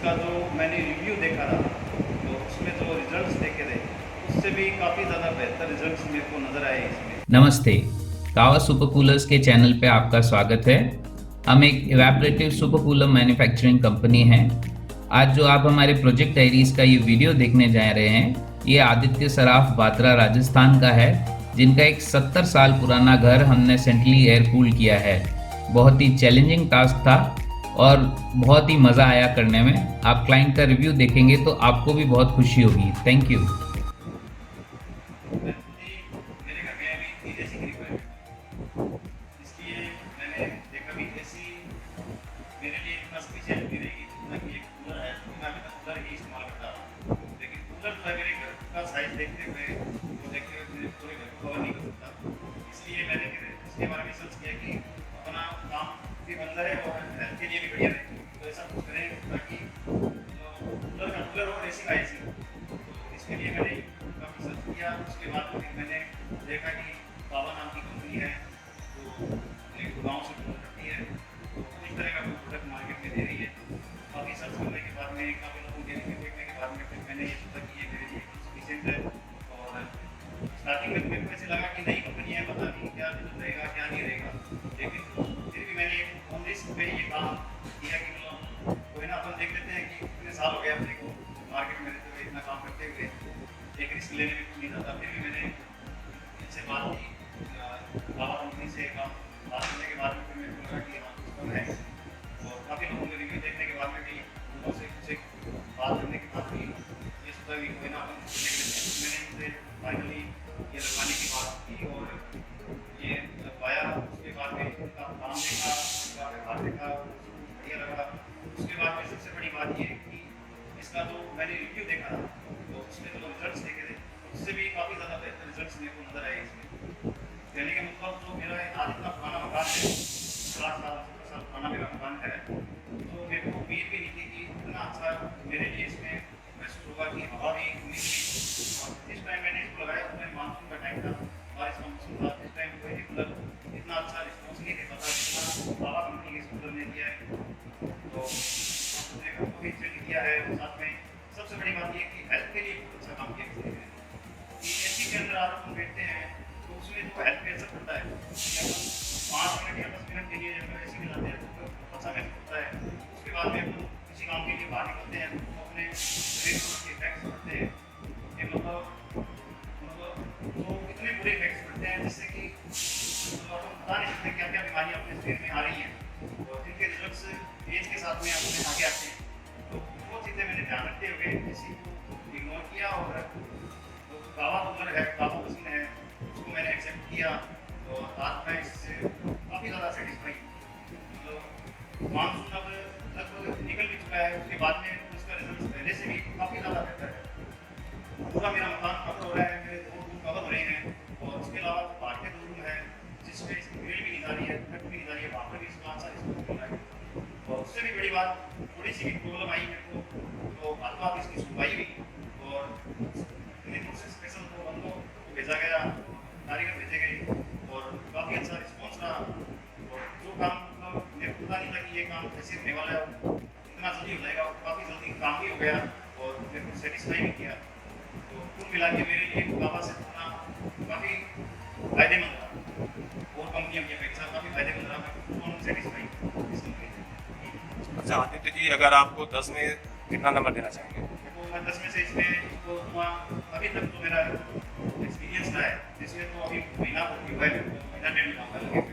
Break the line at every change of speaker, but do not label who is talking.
इसका जो मैंने रिव्यू देखा था तो उसमें जो रिजल्ट्स देखे थे उससे भी काफ़ी ज़्यादा बेहतर रिजल्ट्स मेरे को नज़र आए इसमें।
नमस्ते, कावा सुपर कूलर्स के चैनल पे आपका स्वागत है। हम एक evaporative super cooler manufacturing company है। आज जो आप हमारे प्रोजेक्ट डायरीज का ये वीडियो देखने जा रहे हैं, ये आदित्य सराफ भाद्रा राजस्थान का है, जिनका एक 70 साल पुराना घर हमने सेंट्रली एयर कूल किया है। बहुत ही चैलेंजिंग टास्क था और बहुत ही मज़ा आया करने में। आप क्लाइंट का रिव्यू देखेंगे तो आपको भी बहुत खुशी होगी। Thank you.
मेरे घर में अभी एसी की रिक्वायरमेंट, इसलिए मैंने देखा भी एसी मेरे लिए इतना स्पेशल नहीं रहेगी जितना कि एक कूलर है। तो मैं अभी तक कूलर ही इस्तेमाल करता हूँ, लेकिन कूलर जो है मेरे घर का साइज देखते हुए मेरे पूरे घर को कवर नहीं कर सकता। इसलिए मैंने इसके बारे में रिसर्च किया कि अपना काम भी बंदा है और हेल्थ के लिए भी बढ़िया रहे, तो ऐसा कुछ करें ताकि कूलर का कूलर और एसी का एसी। तो इसके लिए मैंने काफ़ी सर्च किया। उसके बाद फिर मैंने देखा कि कावा नाम की कंपनी है जो एक गाँव से प्रोडक्ट करती है, तो इस तरह का प्रोडक्ट मार्केट में दे रही है। काफ़ी सर्च करने के बाद में, काफ़ी लोगों के रिव्यू देखने के बाद में फिर मैंने ये सोचा कि ये मेरे लिए सफिशिएंट है। और स्टार्टिंग में मेरे को ऐसे लगा कि नई कंपनी है, पता नहीं क्या रिजल्ट रहेगा क्या नहीं रहेगा, लेकिन फिर भी मैंने ऑन रिस्क पे ये काम किया कि मतलब कोई ना, अपन देख लेते हैं कि कितने साल हो गए अपने को मार्केट में रहते हुए, इतना काम करते हुए, एक रिस्क लेने में कुछ नहीं जाता। फिर भी मैंने इनसे बात की, कावा कंपनी से बात करने के बाद में फिर मेरे को लगा कि हाँ कुछ कम है। और काफ़ी लोगों के रिव्यू देखने के बाद में भी उनसे कुछ बात करने के बाद भी ये सोचा कि कोई ना अपन देख लेते हैं। मैंने इनसे फाइनली ये लगवाने की बात की और ये लगवाया। उसके बाद में इनका काम देखा, इनका व्यवहार देखा, बढ़िया लगा। उसके बाद में सबसे बड़ी बात ये कि इसका जो मैंने रिव्यू देखा था तो उसमें जो रिजल्ट्स देखे थे उससे भी काफ़ी ज़्यादा बेहतर रिजल्ट्स मेरे को नज़र आए इसमें। कहने का मतलब जो मेरा आज इतना पुराना मकान है, 60 साल 70 साल पुराना मेरा मकान है, तो मेरे को उम्मीद भी नहीं थी कि इतना अच्छा मेरे लिए इसमें महसूस होगा कि हवा भी खुली थी। और जिस टाइम मैंने इसको लगाया उस टाइम मानसून का टाइम था, बारिश का मौसम था। इस टाइम कोई भी कूलर इतना अच्छा रिस्पॉन्स नहीं दे पाता जितना कावा कंपनी के इस कूलर ने दिया है। तो अपने घर को भी चेंज किया है और साथ में सबसे बड़ी बात ये कि हेल्थ के लिए बहुत अच्छा काम किया है। एसी के अंदर आप हम बैठते हैं तो उसमें जो हेल्थ पे असर पड़ता है कि अपन 5 मिनट या 10 मिनट के लिए जब एसी में जाते हैं तो अच्छा महसूस होता है। उसके बाद में अपन किसी काम के लिए बाहर निकलते हैं तो अपने शरीर पर उसके इफेक्ट्स पड़ते हैं कि मतलब तो इतने बुरे इफेक्ट्स पड़ते हैं जिससे कि अपन बता नहीं सकते क्या क्या बीमारियाँ अपने शरीर में आ रही हैं और जिनके रिजल्ट्स एज के साथ में अपने आगे आते हैं। तो वो चीज़ें मैंने ध्यान रखते हुए एसी को इग्नोर किया और कावा कूलर है, कावा मशीन है, उसको मैंने एक्सेप्ट किया और आज मैं इससे काफ़ी ज़्यादा सेटिस्फाई। मतलब मानसून अब लगभग निकल भी चुका है, उसके बाद में उसका रिजल्ट पहले से भी काफ़ी ज़्यादा बेहतर है। पूरा मेरा मकान कवर हो रहा है, मेरे 2 रूम कवर हो रहे हैं और उसके अलावा बाहर के 2 रूम है जिसमें इसकी ग्रिल भी नहीं जा रही है, कट भी नहीं जा रही है, वहाँ पर भी इसका अच्छा रिस्पॉन्स मिल रहा है। और उससे भी बड़ी बात, थोड़ी सी भी प्रॉब्लम आई मेरे को तो हाथों हाथ इसकी सुनवाई हुई और स्पेशल को बंदों को भेजा गया, कारीगर भेजे गए और काफ़ी अच्छा रिस्पॉन्स रहा। और जो काम मतलब मेरे को पता नहीं था कि ये काम कैसे होने वाला है, इतना जल्दी हो जाएगा, काफ़ी जल्दी काम भी हो गया और मेरे को सेटिस्फाई भी किया। तो कुल मिला के मेरे लिए कावा से जुड़ना काफ़ी फायदेमंद रहा और कंपनियों की अपेक्षा काफ़ी फायदेमंद रहा। मैं पूर्ण सेटिस्फाई इस कंपनी से।
अच्छा आदित्य जी, अगर आपको 10 में कितना नंबर देना चाहेंगे?
तो मैं 10 में से इसमें तो अभी तक तो मेरा एक्सपीरियंस रहा है जिसमें तो अभी महीना हुआ है, महीना 1.5 महीना लगे।